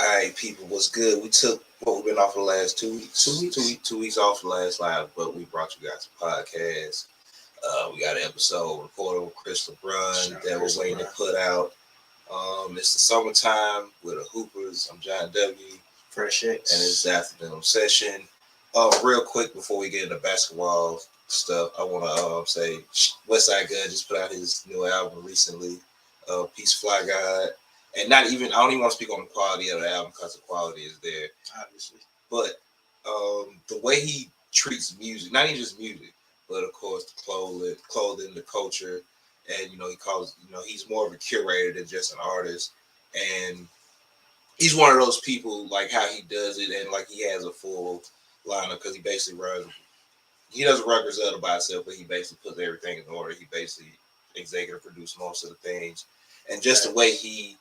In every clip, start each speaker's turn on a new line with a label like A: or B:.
A: All right, people, what's good? We took what we've been off the last 2 weeks. 2 weeks off the last live, but we brought you guys a podcast. We got an episode recorded with Chris LeBron that we're waiting to put out. It's the summertime with the Hoopers. I'm John W.
B: Fresh X.
A: And it's the afternoon session. Real quick before we get into basketball stuff, I want to say Westside Gun just put out his new album recently, Peace Fly God. And I don't even want to speak on the quality of the album because the quality is there,
B: obviously.
A: But the way he treats music, not even just music, but of course the clothing, the culture, and he's more of a curator than just an artist. And he's one of those people like how he does it, and like he has a full lineup because he basically he doesn't run Griselda by himself, but he basically puts everything in order. He basically executive produce most of the things, and just the way he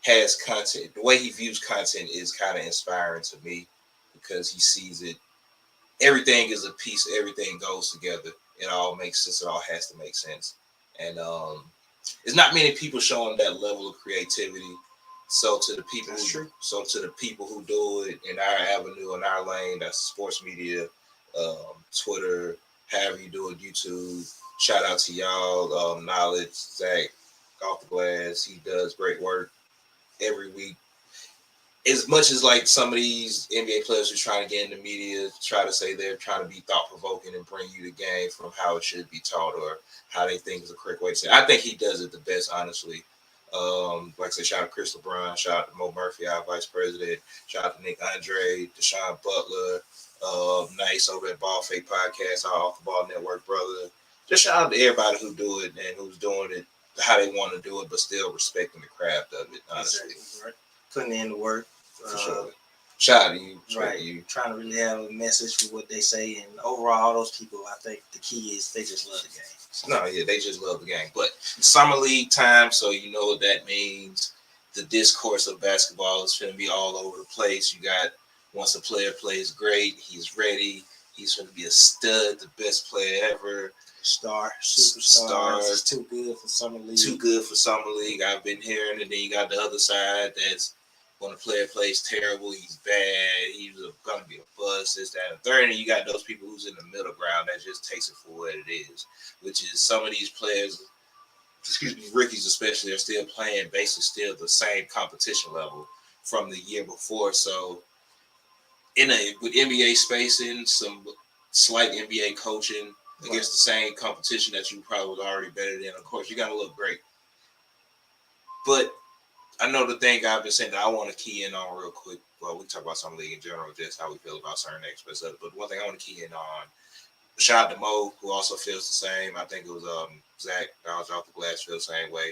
A: has content, the way he views content is kind of inspiring to me because he sees it. Everything is a piece. Everything goes together. It all makes sense. It all has to make sense. And there's not many people showing that level of creativity. So to the people who do it in our avenue, in our lane, that's sports media, Twitter, however you do it, YouTube. Shout out to y'all, Knowledge, Zach, Off the Glass. He does great work every week. As much as like some of these NBA players who are trying to get in the media, try to say they're trying to be thought-provoking and bring you the game from how it should be taught or how they think is the correct way to say it. I think he does it the best, honestly. Like I said, shout out to Chris LeBron, shout out to Mo Murphy, our vice president, shout out to Nick Andre, Deshaun Butler, Nice over at Ball Fake Podcast, our Off the Ball Network brother. Just shout out to everybody who do it and who's doing it how they want to do it, but still respecting the craft of it, honestly.
B: Exactly, right. Putting in the work.
A: For sure. Shout out to you.
B: Right. Trying to really have a message for what they say. And overall, all those people, I think the key is they just love the game.
A: No, yeah, they just love the game. But summer league time, so you know what that means. The discourse of basketball is going to be all over the place. You got, once a player plays great, he's ready. He's going to be a stud, the best player ever.
B: Superstar. It's too good for summer league.
A: Too good for summer league. I've been hearing, and then you got the other side that's when a player plays terrible, he's bad, he's going to be a bust, this, that, and third. And you got those people who's in the middle ground that just takes it for what it is, which is some of these players, rookies especially, are still playing basically still the same competition level from the year before. So with NBA spacing, some slight NBA coaching, against the same competition that you probably was already better than. Of course, you got to look great. But I know the thing I've been saying that I want to key in on real quick. Well, we talk about some league in general, just how we feel about certain aspects of it. But one thing I want to key in on, shout out to Mo, who also feels the same. I think it was Zach, Off the Glass, feels the same way.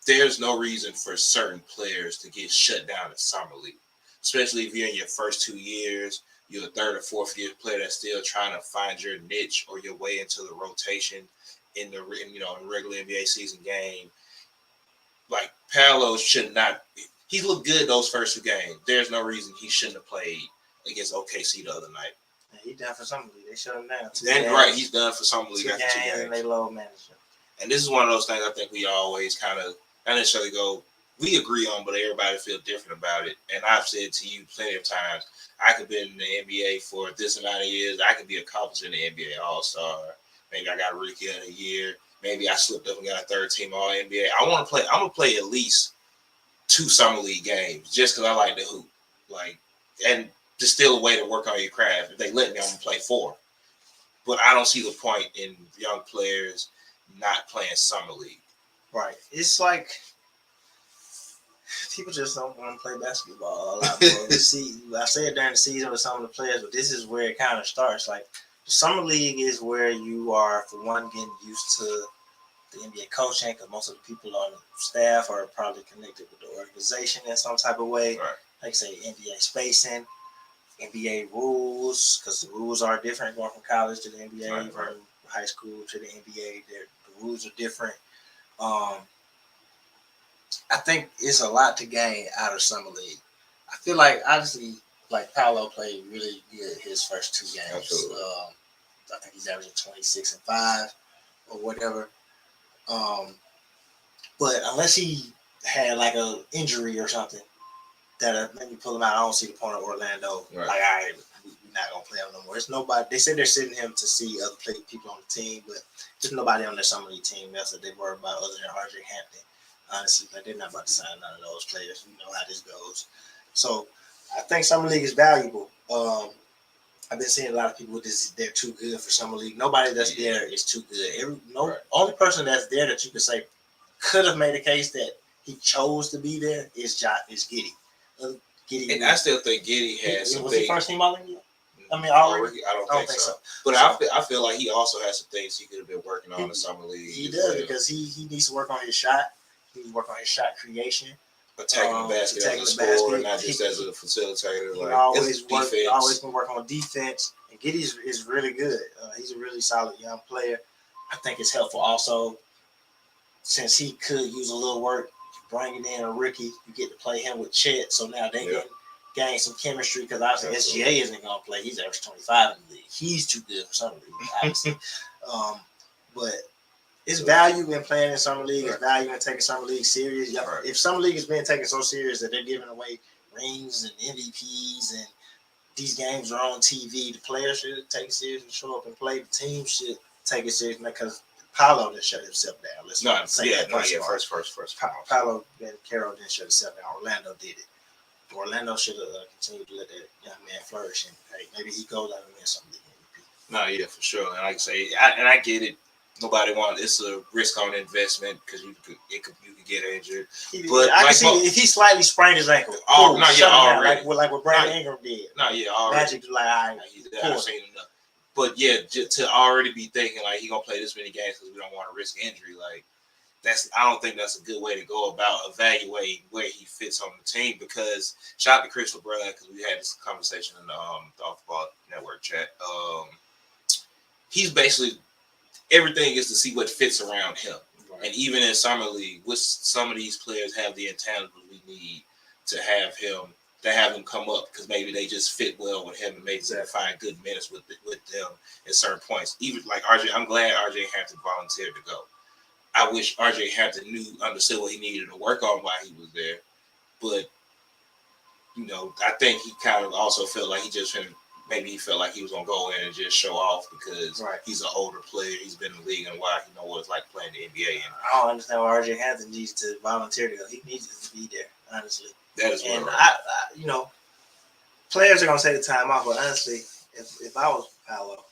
A: There's no reason for certain players to get shut down in summer league, especially if you're in your first 2 years. You're a third or fourth year player that's still trying to find your niche or your way into the rotation in the regular NBA season game. Like Paolo should not. He looked good those first 2 games. There's no reason he shouldn't have played against OKC the other night.
B: Yeah, he's done for summer league. They shut him down.
A: He's done for summer league after 2 games.
B: And they low manager.
A: And this is one of those things I think we always kind of not necessarily we agree on, but everybody feel different about it. And I've said to you plenty of times, I could be in the NBA for this amount of years. I could be accomplished in the NBA All-Star. Maybe I got a Rookie of the Year. Maybe I slipped up and got a third-team All-NBA. I'm going to play at least 2 summer league games just because I like to hoop. And there's still a way to work on your craft. If they let me, I'm going to play 4. But I don't see the point in young players not playing summer league.
B: Right. It's like people just don't want to play basketball a lot more. I say it during the season with some of the players, but this is where it kind of starts. Like the summer league is where you are, for one, getting used to the NBA coaching, because most of the people on the staff are probably connected with the organization in some type of way.
A: Right.
B: Like say NBA spacing, NBA rules, because the rules are different going from college to the NBA, from high school to the NBA. The rules are different. I think it's a lot to gain out of summer league. I feel like, honestly, like Paolo played really good his first 2 games.
A: Absolutely.
B: I think he's averaging 26 and 5 or whatever. But unless he had like an injury or something, that maybe pull him out. I don't see the point of Orlando.
A: Right.
B: Like, all right, we're not gonna play him no more. There's nobody. They said they're sitting him to see other people on the team, but there's nobody on their summer league team that's that they worry about other than RJ Hampton. Honestly, like they're not about to sign none of those players. You know how this goes. So I think summer league is valuable. I've been seeing a lot of people with this. They're too good for summer league. Nobody that's there is too good. Only person that's there that you could say could have made a case that he chose to be there is Giddy. Giddy.
A: And I still think Giddy has some
B: Was
A: things.
B: he first team all NBA? I mean, already.
A: I don't think so. But I feel like he also has some things he could have been working on in the summer league.
B: He does because he needs to work on his shot. He needs to work on his shot creation.
A: Attacking the basket as a scorer, not just as a facilitator. Like
B: always been working on defense. And Giddy is really good. He's a really solid young player. I think it's helpful also since he could use a little work. Bringing in a rookie, you get to play him with Chet, so now they can gain some chemistry because obviously SGA isn't going to play. He's average 25 in the league. He's too good for summer league, obviously. But it's value in playing in summer league. It's value in taking summer league serious. If summer league is being taken so serious that they're giving away rings and MVPs and these games are on TV, the players should take it serious and show up and play. The team should take it serious because Paolo didn't shut himself down. First. Paolo and Carroll didn't shut himself down. Orlando did it. Orlando should have continued to let that young man flourish, and hey, maybe he goes out and wins something.
A: No, yeah, for sure. And like I say, I get it. Nobody wants. It's a risk on investment because you could get injured. But
B: I can see if he slightly sprained his ankle.
A: Already.
B: Like what Brandon Ingram did.
A: Already.
B: Magic like
A: I've seen enough. But yeah, to already be thinking like he gonna play this many games because we don't want to risk injury, like I don't think that's a good way to go about evaluating where he fits on the team. Because shout out to Chris LeBron because we had this conversation in the Off Ball Network chat. He's basically everything is to see what fits around him, and even in summer league, with some of these players have the intangibles we need to have him. To have him come up because maybe they just fit well with him and maybe they find good minutes with them at certain points. Even like RJ, I'm glad RJ Hampton volunteered to go. I wish RJ Hampton understood what he needed to work on while he was there. But I think he kind of also felt like he felt like he was gonna go in and just show off because he's an older player. He's been in the league and why he know what it's like playing the NBA. And
B: I don't understand why RJ Hampton needs to volunteer to go. He needs to be there, honestly.
A: That is
B: and I players are gonna take the time off, but honestly, if I was Paolo,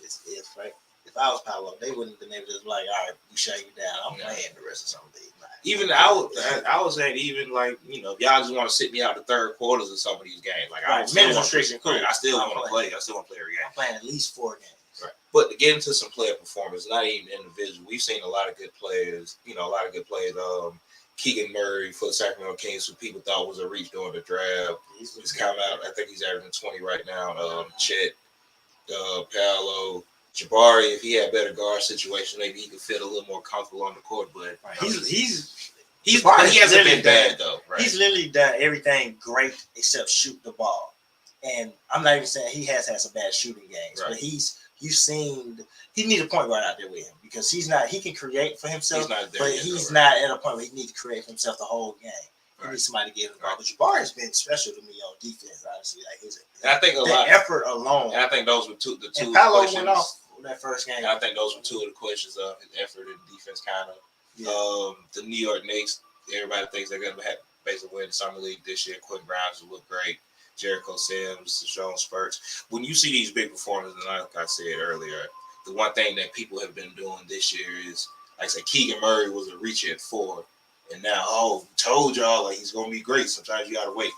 B: if I was Paolo, they wouldn't have been able to just like, all right, we shut you down. I'm playing the rest of some of these.
A: Even I was saying even like if y'all just want to sit me out the third quarters of some of these games, like I still want to play. I still want to play every game.
B: I'm playing at least 4 games.
A: Right. But to get into some player performance, not even individual, we've seen a lot of good players. Keegan Murray for the Sacramento Kings, who people thought was a reach during the draft. He's come out. I think he's averaging 20 right now. Chet, Paolo, Jabari. If he had better guard situation, maybe he could feel a little more comfortable on the court. But he hasn't been bad though. Right?
B: He's literally done everything great except shoot the ball. And I'm not even saying he has had some bad shooting games, but you've seen he needs a point guard out there with him because he can create for himself, he's not at a point where he needs to create for himself the whole game. He needs somebody to give him the ball. But Jabari has been special to me on defense, honestly.
A: I think
B: effort alone.
A: And I think those were the two.
B: And Paolo went off that first game.
A: And I think those were two of the questions of his effort and defense, kind of. Yeah. The New York Knicks, everybody thinks they're going to basically win the summer league this year. Quentin Grimes will look great. Jericho Sims, Sean Spurts. When you see these big performances, and like I said earlier, the one thing that people have been doing this year is, like I said, Keegan Murray was a reach at 4, and now, told y'all like he's gonna be great. Sometimes you gotta wait.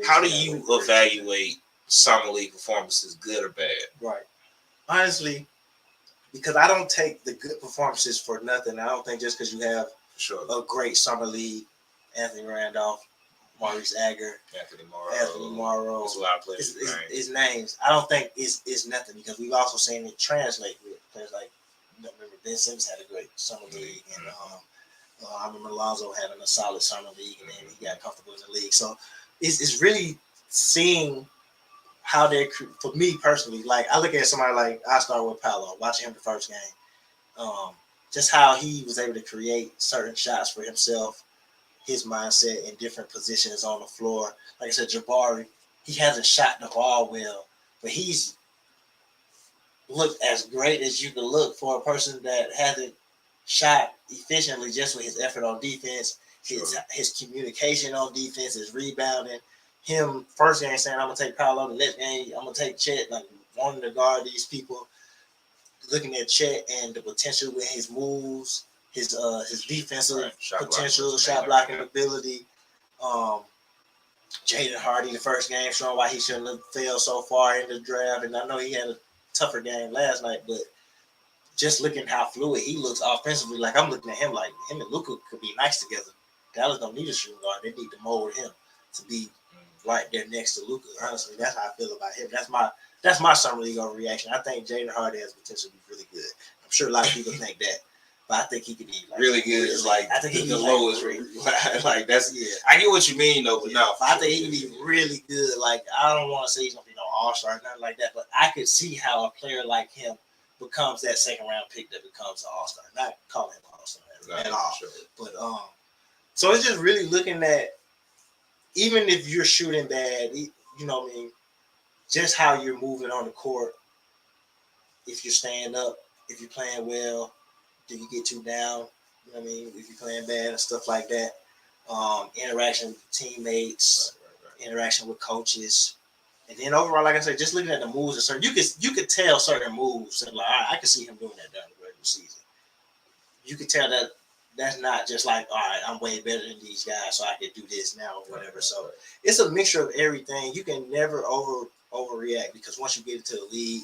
A: How do you evaluate summer league performances, good or bad?
B: Right. Honestly, because I don't take the good performances for nothing. I don't think just because you have a great summer league, Anthony Randolph, Maurice Agger, Anthony Morrow.
A: There's a lot of players.
B: His names. I don't think it's nothing because we've also seen it translate with players like remember Ben Simmons had a great summer league, and I remember Lonzo having a solid summer league, and then he got comfortable in the league. So it's really seeing how they, for me personally, like I look at somebody like I started with Paolo, watching him the first game, just how he was able to create certain shots for himself. his mindset in different positions on the floor. Like I said, Jabari, he hasn't shot the ball well, but he's looked as great as you could look for a person that hasn't shot efficiently just with his effort on defense, his communication on defense, his rebounding. Him first game saying, I'm going to take Paolo, the next game, I'm going to take Chet, like wanting to guard these people, looking at Chet and the potential with his moves, his defensive potential, shot blocking ability. Jaden Hardy, the first game, showing why he shouldn't have failed so far in the draft. And I know he had a tougher game last night, but just looking how fluid he looks offensively, like I'm looking at him like him and Luka could be nice together. Dallas don't need a shooting guard. They need to mold him to be right there next to Luka. Honestly, that's how I feel about him. That's my summer league overreaction. I think Jaden Hardy has potential to be really good. I'm sure a lot of people think that. But I think he could be like,
A: really good. Is like I think the lowest rate. Like that's I get what you mean though, but no.
B: I think he can be really good. Like I don't want to say he's gonna be no all-star or nothing like that, but I could see how a player like him becomes that second round pick that becomes an all-star. Not calling him an all-star at all. Sure. But so it's just really looking at even if you're shooting bad, you know what I mean, just how you're moving on the court. If you're staying up, if you're playing well. Do you get too down? You know what I mean? If you're playing bad and stuff like that. Interaction with teammates, interaction with coaches. And then overall, like I said, just looking at the moves and certain, you could tell certain moves and like I could see him doing that during the regular season. You could tell that that's not just like, all right, I'm way better than these guys, so I could do this now or whatever. So it's a mixture of everything. You can never overreact because once you get into the league,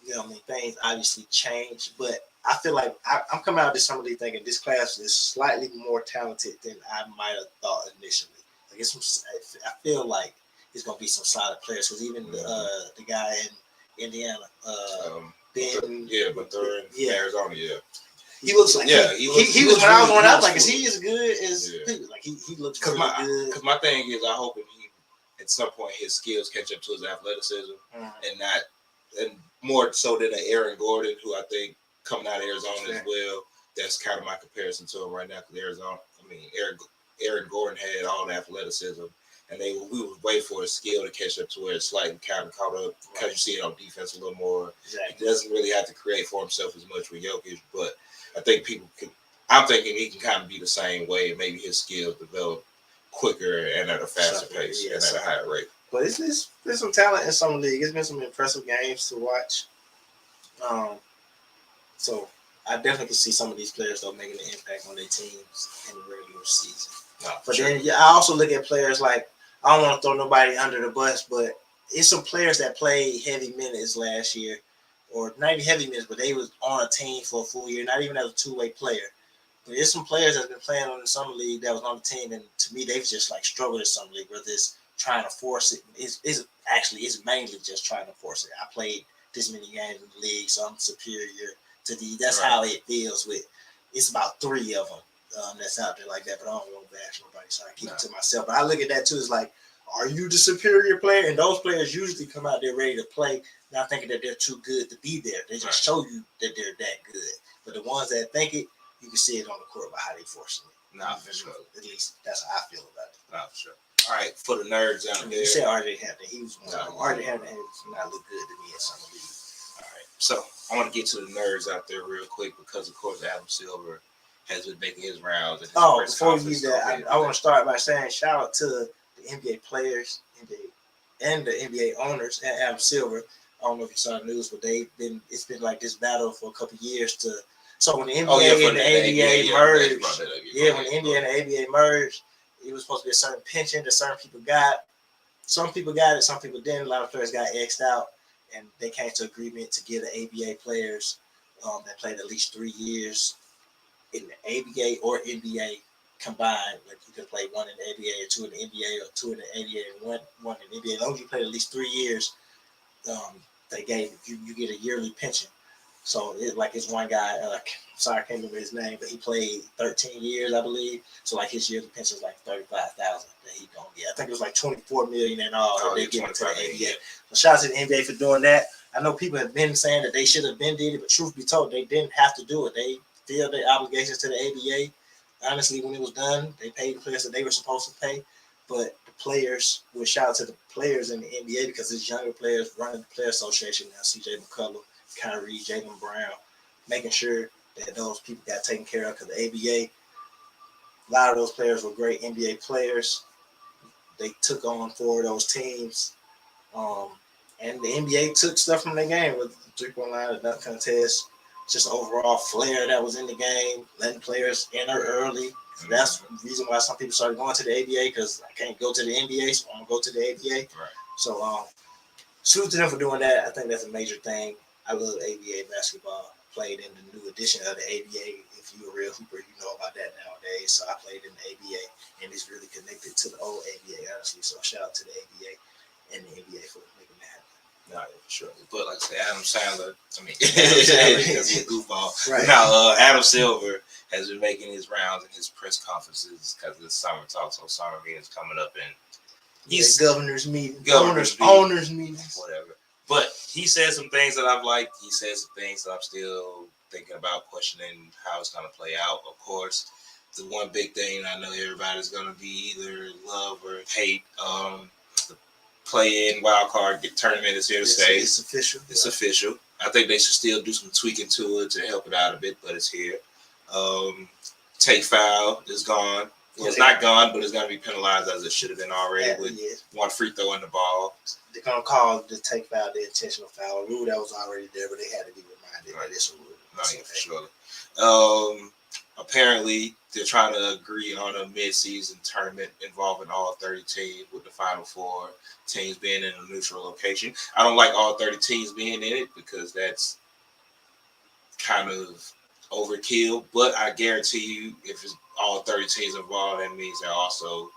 B: you know what I mean, things obviously change, but I feel like I'm coming out of this summer league thinking this class is slightly more talented than I might have thought initially. Like I feel like it's gonna be some solid players because even the guy in Indiana, Ben,
A: but they're in Arizona,
B: he looks like he was when I was going out like is he as good as people? Like he looks really good.
A: Because my thing is I hope he at some point his skills catch up to his athleticism and more so than an Aaron Gordon who I think coming out of Arizona as well. That's kind of my comparison to him right now because Aaron Gordon had all the athleticism, and we would wait for his skill to catch up to where it's slightly kind of caught up because you see it on defense a little more. Exactly. He doesn't really have to create for himself as much with Jokic, but I think I'm thinking he can kind of be the same way, and maybe his skills develop quicker and at a faster pace and at a higher rate.
B: But there's some talent in some league. It's been some impressive games to watch. So I definitely can see some of these players though making an impact on their teams in the regular season. But then I also look at players like I don't want to throw nobody under the bus, but it's some players that played heavy minutes last year, or not even heavy minutes, but they was on a team for a full year, not even as a two-way player. But there's some players that's been playing on the summer league that was on the team, and to me they've just like struggled in summer league, whether it's trying to force it. It's mainly just trying to force it. I played this many games in the league, so I'm superior to these. That's how it feels with. It's about 3 of them that's out there like that, but I don't want to bash nobody, so I keep it to myself. But I look at that too. It's like, are you the superior player? And those players usually come out there ready to play, not thinking that they're too good to be there. They just show you that they're that good. But the ones that think it, you can see it on the court by how they forcing it.
A: Nah, for sure.
B: At least that's how I feel about it.
A: Nah, for sure. All right, for the nerds out there.
B: You said RJ Hampton. He was one. RJ Hampton does not look good to me in some league.
A: All right, so I want to get to the nerds out there real quick because, of course, Adam Silver has been making his rounds.
B: Before we do that, I want to start by saying shout out to the NBA players, and the NBA owners and Adam Silver. I don't know if you saw the news, but it's been like this battle for a couple of years to. So when the NBA and the ABA merged, when the NBA and the ABA merged, it was supposed to be a certain pension that certain people got. Some people got it, some people didn't. A lot of players got X'd out, and they came to agreement to give the ABA players that played at least 3 years in the ABA or NBA combined. Like you can play 1 in the ABA or 2 in the NBA or 2 in the ABA and one in the NBA. As long as you played at least 3 years, they gave you get a yearly pension. So it's one guy, sorry, I can't remember his name, but he played 13 years, I believe. So like his yearly pension is like $35,000 that he gonna get. I think it was like $24 million in all that they give to the NBA. So shout out to the NBA for doing that. I know people have been saying that they should have been did it, but truth be told, they didn't have to do it. They feel their obligations to the ABA. honestly, when it was done, they paid the players that they were supposed to pay. But the players, would shout out to the players in the NBA because it's younger players running the Player Association now. CJ McCullough, Kyrie, Jaylen Brown, making sure that those people got taken care of because the ABA, a lot of those players were great NBA players. They took on 4 of those teams. Um, and the NBA took stuff from the game with the 3-point line, the dunk contest, just overall flair that was in the game, letting players enter early. So that's the reason why some people started going to the ABA because I can't go to the NBA, so I'm going to go to the ABA.
A: Right.
B: So salute to them for doing that. I think that's a major thing. I love ABA basketball. Played in the new edition of the ABA. If you're a real hooper, you know about that nowadays. So I played in the ABA, and it's really connected to the old ABA, honestly. So shout out to the ABA and the NBA for making that happen.
A: No, yeah, for sure. But like I say, Adam Sandler, because he's a goofball.
B: Right.
A: Now, Adam Silver has been making his rounds in his press conferences because it's summer talk, so summer meetings coming up, and
B: he's governor's meeting,
A: owners
B: meetings,
A: whatever. But he said some things that I've liked. He said some things that I'm still thinking about, questioning how it's going to play out. Of course, the one big thing I know everybody's going to be either love or hate. The play-in wild card tournament is here to stay.
B: It's official.
A: It's official. I think they should still do some tweaking to it to help it out a bit, but it's here. Take foul is gone. Well, it's not gone, but it's going to be penalized as it should have been already with one free throw in the ball.
B: They're going to call the take foul the intentional foul. A rule that was already there, but they had to be reminded that it's a rule.
A: No, yeah, for sure. Apparently, they're trying to agree on a mid-season tournament involving all 30 teams, with the Final Four teams being in a neutral location. I don't like all 30 teams being in it because that's kind of overkill, but I guarantee you if it's all 30 teams involved, that means they're also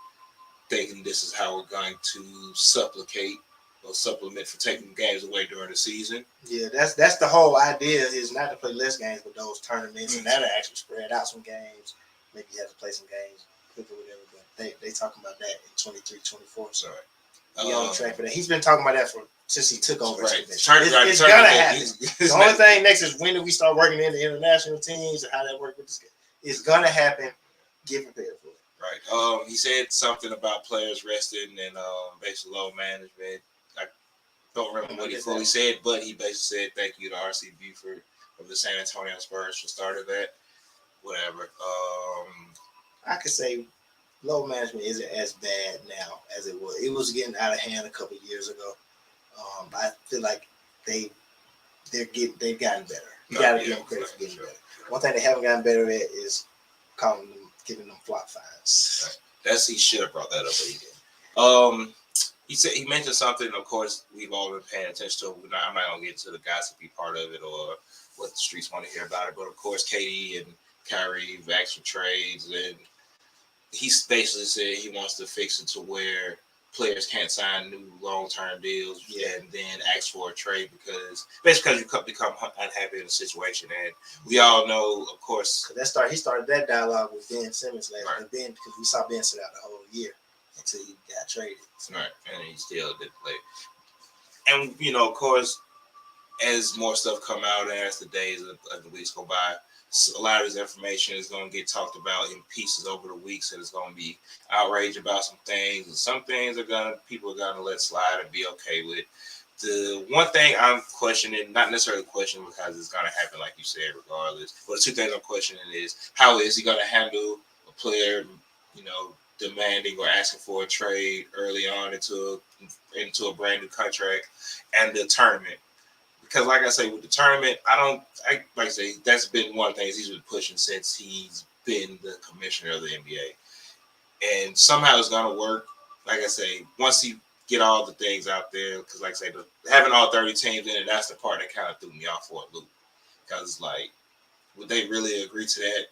A: thinking this is how we're going to supplement for taking games away during the season.
B: Yeah, that's the whole idea, is not to play less games, but those tournaments, and that'll actually spread out some games. Maybe you have to play some games quick or whatever, but they talking about that in 23, 24. So he on track for that. He's been talking about that since he took over.
A: Right.
B: It's gonna happen. The only thing next is when do we start working in the international teams and how that work with this game. It's gonna happen. Get prepared for it.
A: Right. He said something about players resting and basically load management. I don't remember what he fully said, but he basically said thank you to R.C. Buford of the San Antonio Spurs for starting that. Whatever.
B: I could say load management isn't as bad now as it was. It was getting out of hand a couple of years ago. I feel like they've gotten better. You gotta give them credit for getting better. One thing they haven't gotten better at is giving them flop fines.
A: Right. He should have brought that up, but he didn't. He mentioned something. Of course, we've all been paying attention to. I'm not gonna get into the gossipy part of it or what the streets want to hear about it, but of course, KD and Kyrie have asked for trades, and he basically said he wants to fix it to where players can't sign new long-term deals and then ask for a trade because you become unhappy in the situation. And we all know, of course,
B: he started that dialogue with Ben Simmons last year. Ben, because we saw Ben sit out the whole year until he got traded.
A: Right, and he still didn't play. And of course, as more stuff come out and as the days of the weeks go by, a lot of this information is going to get talked about in pieces over the weeks, and it's going to be outrage about some things, and some things people are going to let slide and be okay with. The one thing I'm questioning, not necessarily questioning because it's going to happen like you said regardless, but the two things I'm questioning is how is he going to handle a player, demanding or asking for a trade early on into a brand new contract, and the tournament. Because, like I say, with the tournament, that's been one of the things he's been pushing since he's been the commissioner of the NBA. And somehow it's going to work. Like I say, once he get all the things out there, because, like I say, having all 30 teams in it, that's the part that kind of threw me off for a loop. Because, would they really agree to that?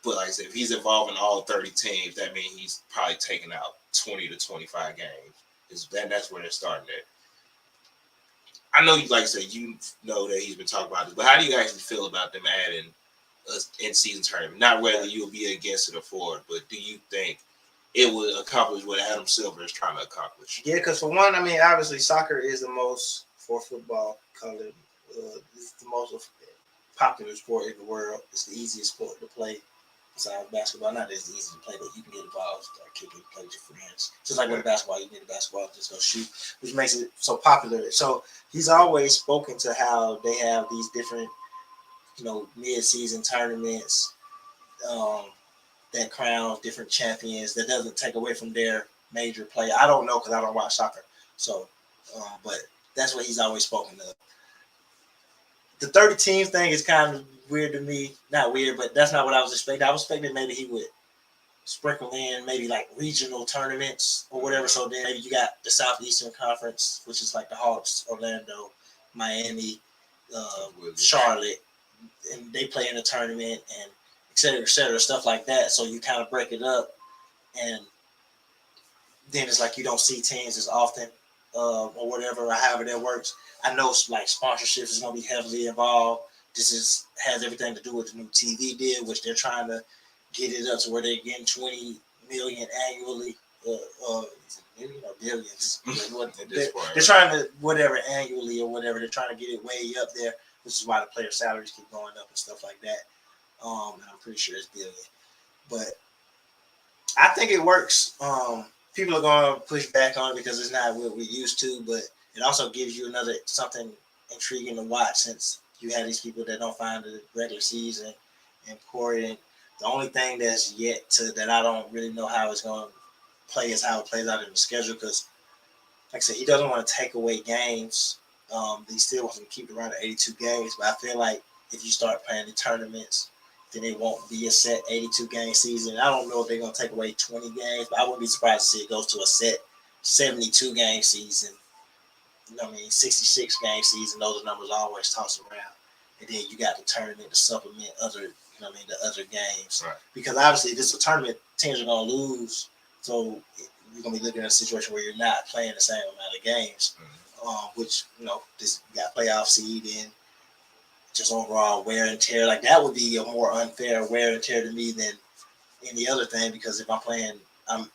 A: But, like I said, if he's involving all 30 teams, that means he's probably taking out 20 to 25 games. That's where they're starting at. I know, like I said, you know that he's been talking about this, but how do you actually feel about them adding an in-season tournament? Not whether you'll be against it or for it, but do you think it would accomplish what Adam Silver is trying to accomplish?
B: Yeah, because for one, obviously soccer is the most, for football, it's the most popular sport in the world. It's the easiest sport to play Besides basketball, not as easy to play, but you can get the ball, start kicking, play with your friends. Just like with basketball, you get the basketball, just go shoot, which makes it so popular. So he's always spoken to how they have these different, mid-season tournaments um, that crown different champions. That doesn't take away from their major play. I don't know because I don't watch soccer. So, but that's what he's always spoken of. The 30 teams thing is kind of weird to me. Not weird, but that's not what I was expecting. I was expecting maybe he would sprinkle in maybe like regional tournaments or whatever. So then maybe you got the Southeastern Conference, which is like the Hawks, Orlando, Miami, Charlotte, and they play in a tournament and et cetera, stuff like that. So you kind of break it up, and then it's like you don't see teams as often or whatever, or however that works. I know like sponsorships is going to be heavily involved. This has everything to do with the new TV deal, which they're trying to get it up to where they're getting 20 million annually. Is it million or billions? They're trying to whatever annually or whatever. They're trying to get it way up there, which is why the player salaries keep going up and stuff like that. And I'm pretty sure it's billion, but I think it works. People are going to push back on it because it's not what we're used to, but it also gives you something intriguing to watch since you have these people that don't find the regular season important. The only thing that's yet to that I don't really know how it's going to play is how it plays out in the schedule because, like I said, he doesn't want to take away games. He still wants to keep it around the 82 games, but I feel like if you start playing the tournaments, then it won't be a set 82 game season. I don't know if they're going to take away 20 games, but I wouldn't be surprised to see it goes to a set 72 game season. 66 game season, those numbers always toss around. And then you got the tournament to supplement other, the other games.
A: Right.
B: Because obviously, if it's a tournament, teams are going to lose. So you're going to be looking at a situation where you're not playing the same amount of games, which, this you got playoff seed and just overall wear and tear. Like that would be a more unfair wear and tear to me than any other thing because if I'm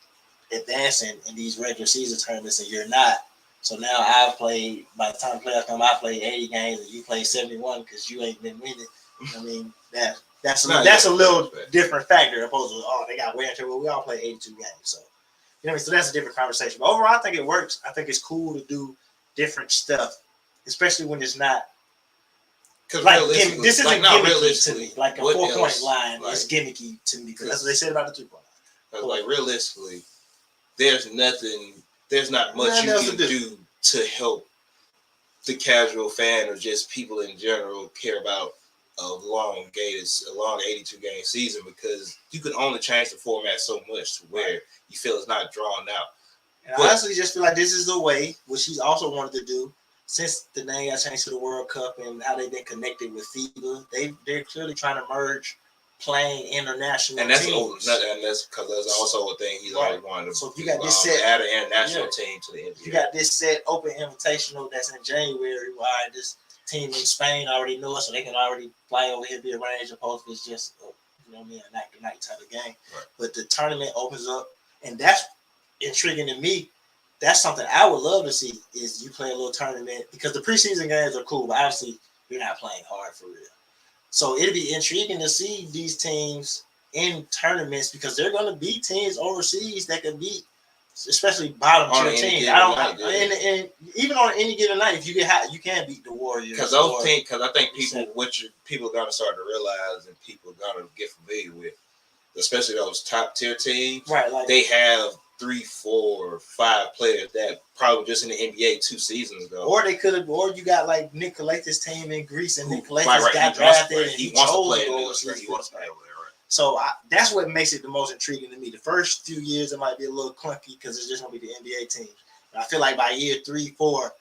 B: advancing in these regular season tournaments and you're not. So now I've played, by the time the playoffs come, I played 80 games and you played 71 because you ain't been winning. That's a little different factor opposed to, they got wear and tear. Well, we all play 82 games. So, so that's a different conversation. But overall, I think it works. I think it's cool to do different stuff, especially when it's not. Because this isn't gimmicky to me. Like a 4-point line is gimmicky to me because that's what they said about the 3-point line.
A: Like realistically, there's not much you can do to help the casual fan or just people in general care about a long 82 game season because you can only change the format so much to where you feel it's not drawn out.
B: And I honestly just feel like this is the way, which he's also wanted to do since the name got changed to the World Cup and how they've been connected with FIBA. They're clearly trying to merge playing international teams.
A: And that's because that's also a thing he's always wanted to.
B: So if you got this set,
A: add an international team to the NBA.
B: You got this set open invitational that's in January. Why this team in Spain already know us, so they can already fly over here, be arranged, opposed to it's just a night type of game.
A: Right.
B: But the tournament opens up, and that's intriguing to me. That's something I would love to see is you play a little tournament because the preseason games are cool, but obviously you're not playing hard for real. So it'd be intriguing to see these teams in tournaments because they're going to beat teams overseas that can beat, especially bottom tier teams. And even on any given night, if you get hot, you can beat the Warriors.
A: Because I think people are going to start to realize and people are going to get familiar with, especially those top tier teams.
B: Right, like
A: they have 3, 4, 5 players that probably just in the NBA 2 seasons ago.
B: Or they could have, or you got like Nick Colaitis' team in Greece, and Nick Colaitis got drafted, and he wants to play overseas. He wants to play over there, right? So that's what makes it the most intriguing to me. The first few years it might be a little clunky because it's just gonna be the NBA teams. But I feel like by year 3, 4,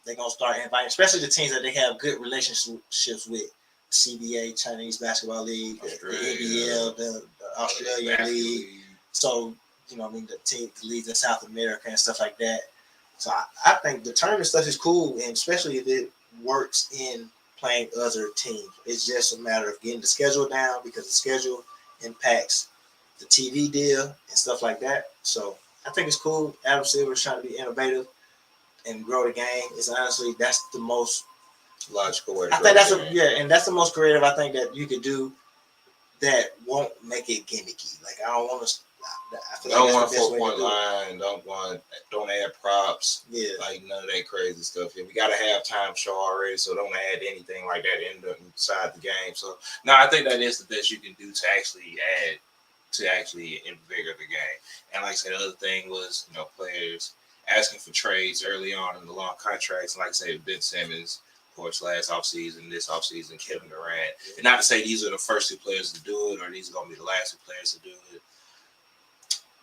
B: they're gonna start inviting, especially the teams that they have good relationships with. CBA, Chinese Basketball League, the NBL, the Australian League. So the team, the leagues in South America and stuff like that. So I think the tournament stuff is cool, and especially if it works in playing other teams. It's just a matter of getting the schedule down because the schedule impacts the TV deal and stuff like that. So I think it's cool. Adam Silver's trying to be innovative and grow the game. It's honestly, that's the most
A: logical way.
B: I think that's and that's the most creative I think that you could do that won't make it gimmicky. Like I don't want to. I feel
A: Don't
B: like
A: want a
B: that's the best way to
A: 4-point
B: do it.
A: line. Don't add props.
B: Yeah.
A: Like none of that crazy stuff. Yeah, we got a halftime show already, so don't add anything like that inside the game. So no, I think that is the best you can do to actually invigorate the game. And like I said, the other thing was players asking for trades early on in the long contracts. And like I said, Ben Simmons, of course, last offseason, this offseason, Kevin Durant. And not to say these are the first two players to do it or these are going to be the last two players to do it.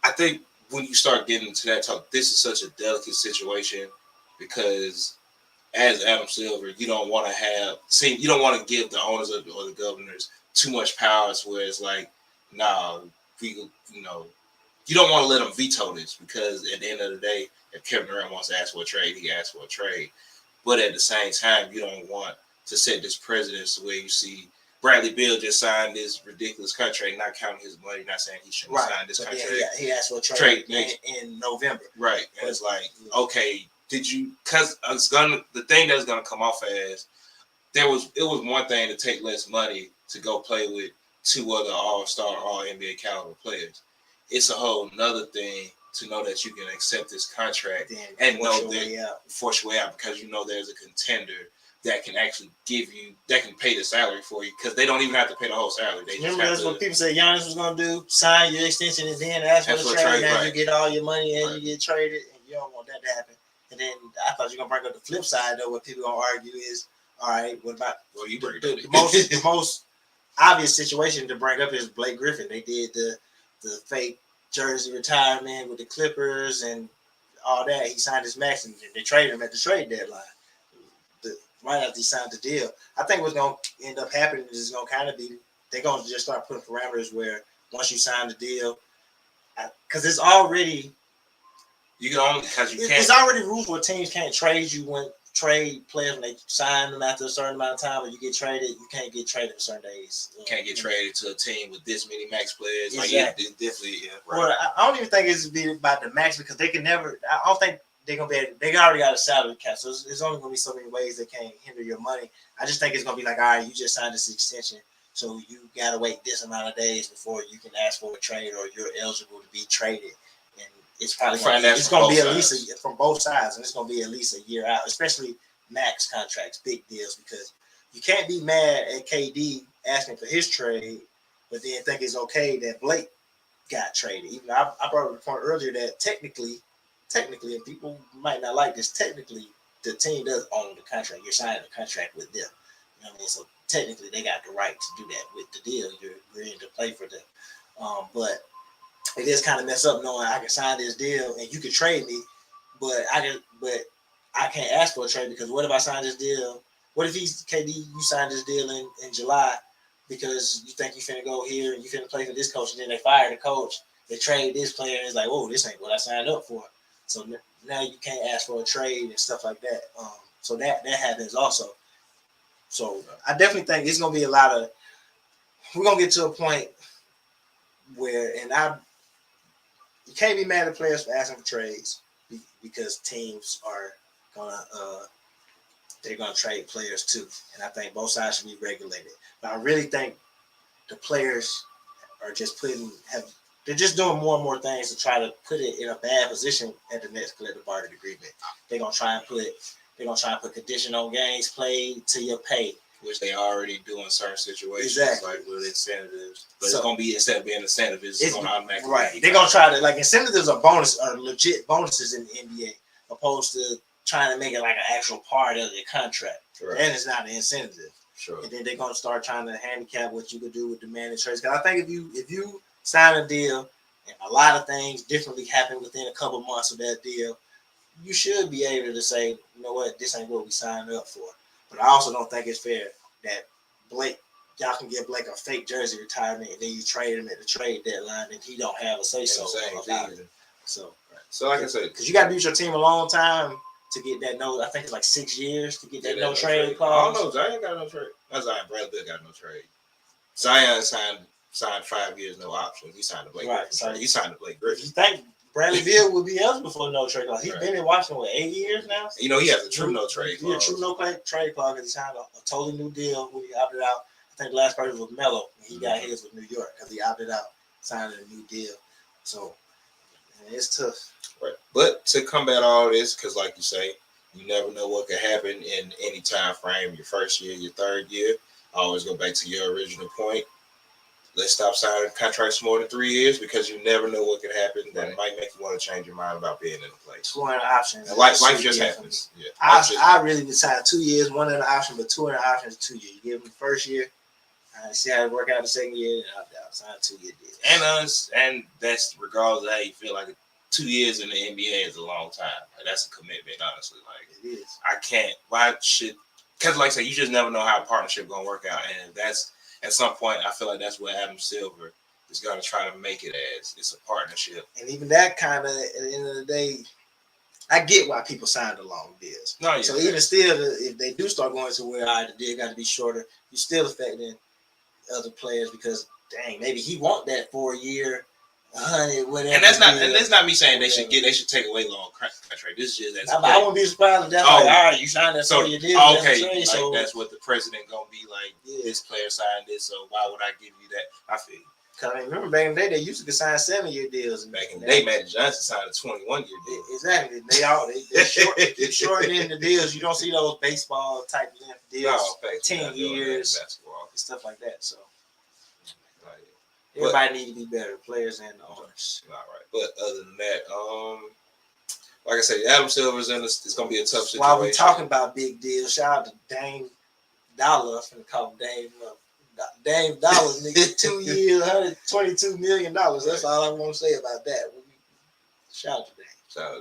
A: I think when you start getting into that talk, this is such a delicate situation because as Adam Silver, you don't want to give the owners or the governors too much power to where it's like, nah, you don't want to let them veto this because at the end of the day, if Kevin Durant wants to ask for a trade, he asks for a trade. But at the same time, you don't want to set this precedence where you see Bradley Beal just signed this ridiculous contract, not counting his money, not saying he shouldn't sign this contract.
B: He asked for a trade in November.
A: Right. And it's like, okay, because the thing that's going to come off as, it was one thing to take less money to go play with two other all-star, all-NBA caliber players. It's a whole nother thing to know that you can accept this contract and force your way out because there's a contender that can actually that can pay the salary for you because they don't even have to pay the whole salary.
B: Remember that's what people said Giannis was going to do, sign your extension and then ask for the trade, and you get all your money and you get traded, and you don't want that to happen. And then I thought you were going to bring up the flip side, though, what people are going to argue is, all right, what about the most obvious situation to bring up is Blake Griffin. They did the fake jersey retirement with the Clippers and all that. He signed his max and they traded him at the trade deadline. Right after he signed the deal. I think what's going to end up happening is going to kind of be, they're going to just start putting parameters where once you sign the deal, because it's already, it's already rules where teams can't trade you trade players when they sign them after a certain amount of time, or you get traded. You can't get traded for certain days.
A: You can't get traded to a team with this many max players.
B: Exactly.
A: Like, definitely, yeah. Right.
B: Well, I don't even think it's be about the max because they can never. I don't think they're gonna be. They already got a salary cap, so there's only gonna be so many ways they can't hinder your money. I just think it's gonna be like, all right, you just signed this extension, so you gotta wait this amount of days before you can ask for a trade or you're eligible to be traded. And it's probably gonna be at least from both sides, and it's gonna be at least a year out, especially max contracts, big deals, because you can't be mad at KD asking for his trade, but then think it's okay that Blake got traded. Even I brought up the point earlier that technically, and people might not like this, technically the team does own the contract. You're signing a contract with them. You know what I mean? So technically they got the right to do that with the deal. You're agreeing to play for them. But it is kind of messed up knowing I can sign this deal and you can trade me, but I can't ask for a trade because what if I sign this deal? What if KD, you signed this deal in July because you think you finna go here and you finna play for this coach, and then they fire the coach, they trade this player, and it's like, oh, this ain't what I signed up for. So now you can't ask for a trade and stuff like that. So that happens also. So I definitely think it's gonna be we're gonna get to a point where, you can't be mad at players for asking for trades because teams are they're gonna trade players too, and I think both sides should be regulated. But I really think the players are just they're just doing more and more things to try to put it in a bad position at the next collective bargaining agreement. They're gonna try and put condition on games played to your pay,
A: which they already do in certain situations,
B: exactly.
A: like with incentives. But it's gonna be, instead of being incentive, it's gonna automatically
B: right. They're gonna try to, like, incentives are legit bonuses in the NBA, opposed to trying to make it like an actual part of your contract. Right. And it's not an incentive.
A: Sure.
B: And then they're gonna start trying to handicap what you could do with demanding trades. Because I think if you sign a deal and a lot of things differently happen within a couple months of that deal, you should be able to say, you know what, this ain't what we signed up for. But I also don't think it's fair that y'all can give Blake a fake jersey retirement and then you trade him at the trade deadline and he don't have a say-so about it. So
A: like I said,
B: because you got to be with your team a long time to get that no. I think it's like 6 years to get that no trade clause.
A: I don't know. Zion got no trade. Not Zion. Bradley got no trade. Zion signed 5 years, no options. He signed the Blake Griffin. He signed the Blake Griffin.
B: You think Bradley Beal would be eligible for no trade clause? He's been in Washington 8 years now.
A: He has a true no trade clause.
B: True no trade clause because he signed a totally new deal when he opted out. I I think the last person was Melo. He got his with New York because he opted out, signed a new deal. So it's tough.
A: Right. But to combat all this, because like you say, you never know what could happen in any time frame. Your first year, your third year. I always go back to your original point. Let's stop signing contracts more than 3 years because you never know what could happen that might make you want to change your mind about being in a place.
B: 2 options.
A: Life just happens. Yeah,
B: I really would sign 2 years, 1 other option, but 2 options, 2 years. You give them the first year, see how it work out the second year, and I'll sign a 2 year deal.
A: And that's regardless of how you feel. Like 2 years in the NBA is a long time. Like, that's a commitment, honestly. Like
B: it is.
A: I can't. Why should? Because like I said, you just never know how a partnership gonna work out, and that's. At some point, I feel like that's what Adam Silver is going to try to make it as. It's a partnership.
B: And even that kind of, at the end of the day, I get why people sign the long deals.
A: No, yeah,
B: so even still, if they do start going to where the deal got to be shorter, you're still affecting other players because, dang, maybe he want that 4 year, 100, whatever.
A: And that's not me saying they should take away long contract. This is just
B: I won't be surprised if that's all right, you signed that 4 year deal.
A: Okay, like so that's what the president gonna be like. Yeah. This player signed this, so why would I give you that? I feel you.
B: Cause I remember back in the day they used to sign 7 year deals.
A: Back in the day, Magic Johnson signed a 21 year deal.
B: Exactly. They shorten the deals. You don't see those baseball type length deals. 10 years, basketball, stuff like that. So. Everybody need to be better, players and owners.
A: All right, but other than that, like I said, Adam Silver's in this. It's gonna be a tough situation.
B: While we're talking about big deals, shout out to Dame Dollar. I'm gonna call him Dame Dollar. Nigga, 2 years, $122 million. That's all I want to say about that. Shout out to Dame.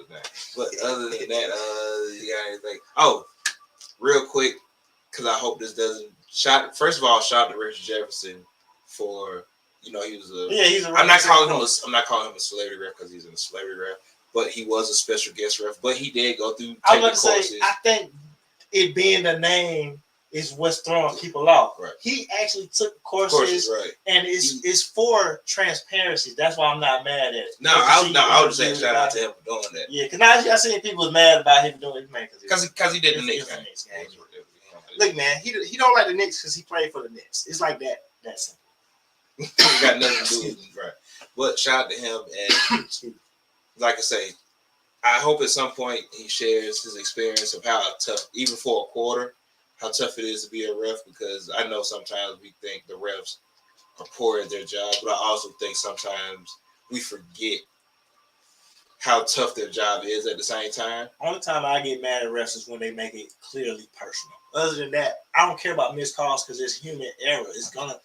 A: But other than that, you got anything? Oh, real quick, because I hope this doesn't. First of all, shout out to Richard Jefferson for. He was
B: he's a.
A: I'm not calling him a celebrity ref because he's in a celebrity ref, but he was a special guest ref. But he did go through.
B: I was going to say, I think it being the name is what's throwing people off.
A: Right.
B: He actually took courses,
A: right.
B: And it's for transparency. That's why I'm not mad at it.
A: I would say shout out to him for doing that.
B: Yeah, because now I seen people was mad about him doing it,
A: because he did the Knicks game.
B: Look, man, he don't like the Knicks because he played for the Knicks. It's like that. That's simple.
A: Got nothing to do with it, right? But shout out to him, and like I say, I hope at some point he shares his experience of how tough, even for a quarter, how tough it is to be a ref. Because I know sometimes we think the refs are poor at their job, but I also think sometimes we forget how tough their job is at the same time.
B: Only time I get mad at refs is when they make it clearly personal. Other than that, I don't care about missed calls because it's human error. It's gonna.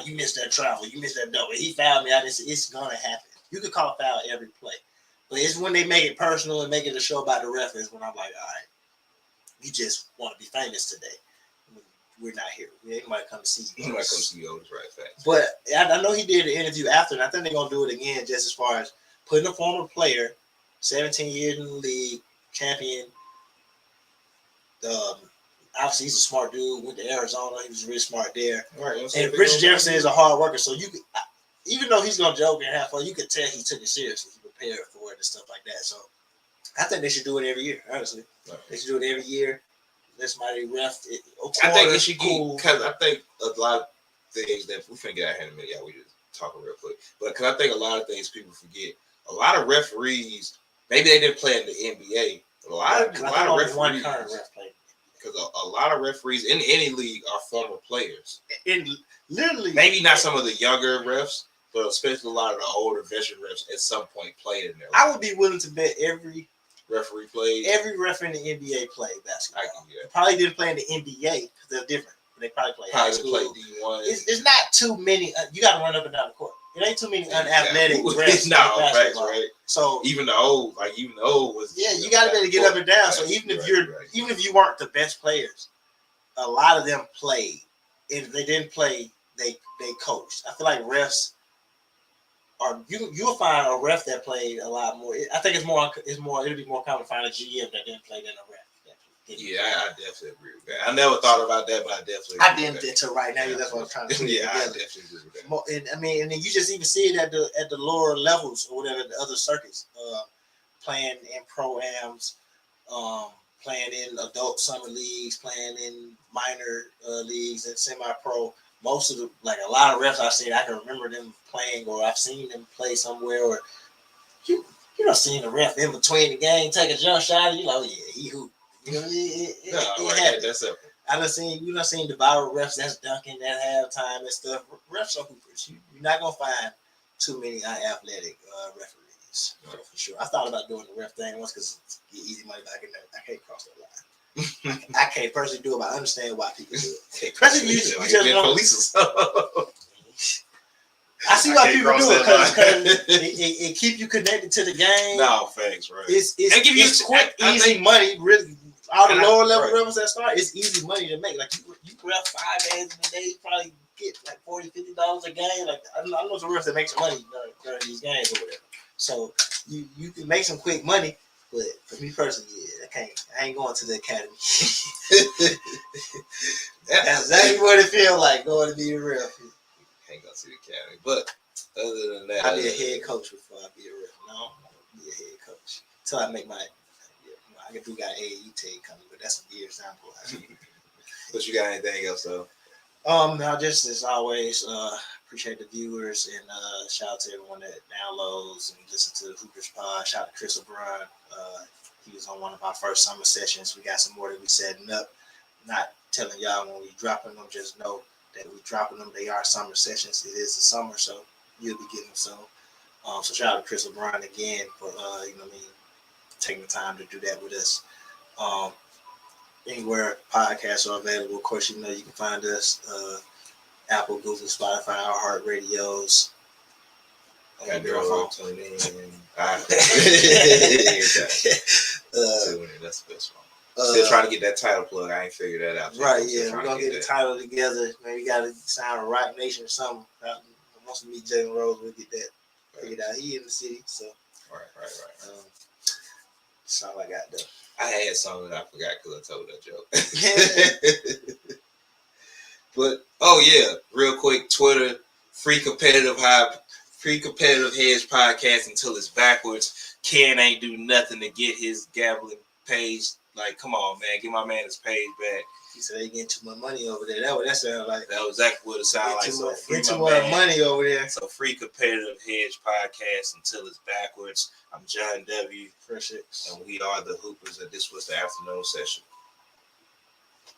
B: You missed that travel. You missed that double. He fouled me. It's going to happen. You can call foul every play. But it's when they make it personal and make it a show about the ref is when I'm like, all right, you just want to be famous today. We're not here. They might come to see you.
A: He might come to see you. Right, facts.
B: But I know he did an interview after, and I think they're going to do it again just as far as putting a former player, 17 years in the league, champion, obviously, he's a smart dude. Went to Arizona. He was really smart there.
A: Right,
B: and Richard Jefferson is a hard worker. So you could, even though he's going to joke and have fun, you could tell he took it seriously. He prepared for it and stuff like that. So I think they should do it every year, honestly. Right. They should do it every year. Let somebody ref it.
A: I think it should get, because I think a lot of things that we finna get out here in a minute. Yeah, we just talking real quick. But because I think a lot of things people forget. A lot of referees, maybe they didn't play in the NBA. But a lot of referees.
B: One current ref played.
A: Because a lot of referees in any league are former players.
B: And literally,
A: maybe not some of the younger refs, but especially a lot of the older veteran refs at some point played in there.
B: I would be willing to bet every
A: referee played.
B: Every ref in the NBA played basketball. Probably didn't play in the NBA because they're different. But they probably played high school.
A: Played D1.
B: It's not too many. You got to run up and down the court. It ain't too many unathletic refs.
A: Right.
B: So
A: even the old was
B: you got to be able to get up and down. Right, so even if you weren't the best players, a lot of them played. If they didn't play, they coached. I feel like refs are you'll find a ref that played a lot more. I think it'll be more common to find a GM that didn't play than a ref.
A: Yeah, I definitely agree with that. I never thought about that, but I definitely agree
B: didn't until right now. That's what I'm trying to say.
A: Yeah, I definitely agree with that.
B: And then you just even see it at the lower levels or whatever, the other circuits, playing in pro-ams, playing in adult summer leagues, playing in minor leagues and semi-pro. most of the a lot of refs I've seen, I can remember them playing, or I've seen them play somewhere, or you don't seen the ref in between the game take a jump shot, and you like, oh yeah, he hooped. You know,
A: That's it.
B: I done seen the viral refs that's dunking at halftime and stuff. Refs are hoopers. You're not gonna find too many unathletic referees for sure. I thought about doing the ref thing once because get easy money, but I can't cross that line. I can't personally do it, but I understand why people do it. Personally, you just want I see why people do it because it keep you connected to the game.
A: No, thanks, right?
B: It's quick, easy money. Really, all the lower level levels that start, it's easy money to make. Like you ref 5 days in a day, you probably get like $40-$50 a game. Like I know some refs that make some money during these games or whatever. So you can make some quick money. But for me personally, yeah, I ain't going to the academy. That's exactly what it feels like going to be a ref.
A: Can't go to the academy. But other than that,
B: I'll be a head coach before I be a ref. No, I'll be a head coach until I make my. I do got AAU take coming, but that's some years down the line.
A: But you got anything else though?
B: Now just as always, appreciate the viewers and shout out to everyone that downloads and listen to the Hoopers Pod. Shout out to Chris O'Brien. He was on one of our first summer sessions. We got some more that we setting up. Not telling y'all when we dropping them, just know that we dropping them. They are summer sessions. It is the summer, so you'll be getting them soon. So shout out to Chris O'Brien again for taking the time to do that with us. Anywhere podcasts are available, of course, you can find us Apple, Google, Spotify, iHeart Radios.
A: Android, tune in. That's the best one. Still trying to get that title plug. I ain't figured that out.
B: Right, yeah. We're going to get the title together. Maybe we got to sign a Rock Nation or something. Once we meet Jalen Rose, we'll get that figured out. He in the city, so. Right. That's all I got, though.
A: I had something that I forgot because I told that joke. But, real quick, Twitter, Free Competitive Hedge Podcast until it's backwards. Ken ain't do nothing to get his gambling page. Like, come on, man. Get my man his page back.
B: He said they getting too much money over there. That sounded like.
A: That was exactly what it sounded like. So
B: get too much money over there.
A: So Free Competitive Hedge Podcast until it's backwards. I'm John W.
B: Fresh X.
A: And we are the Hoopers, and this was the afternoon session.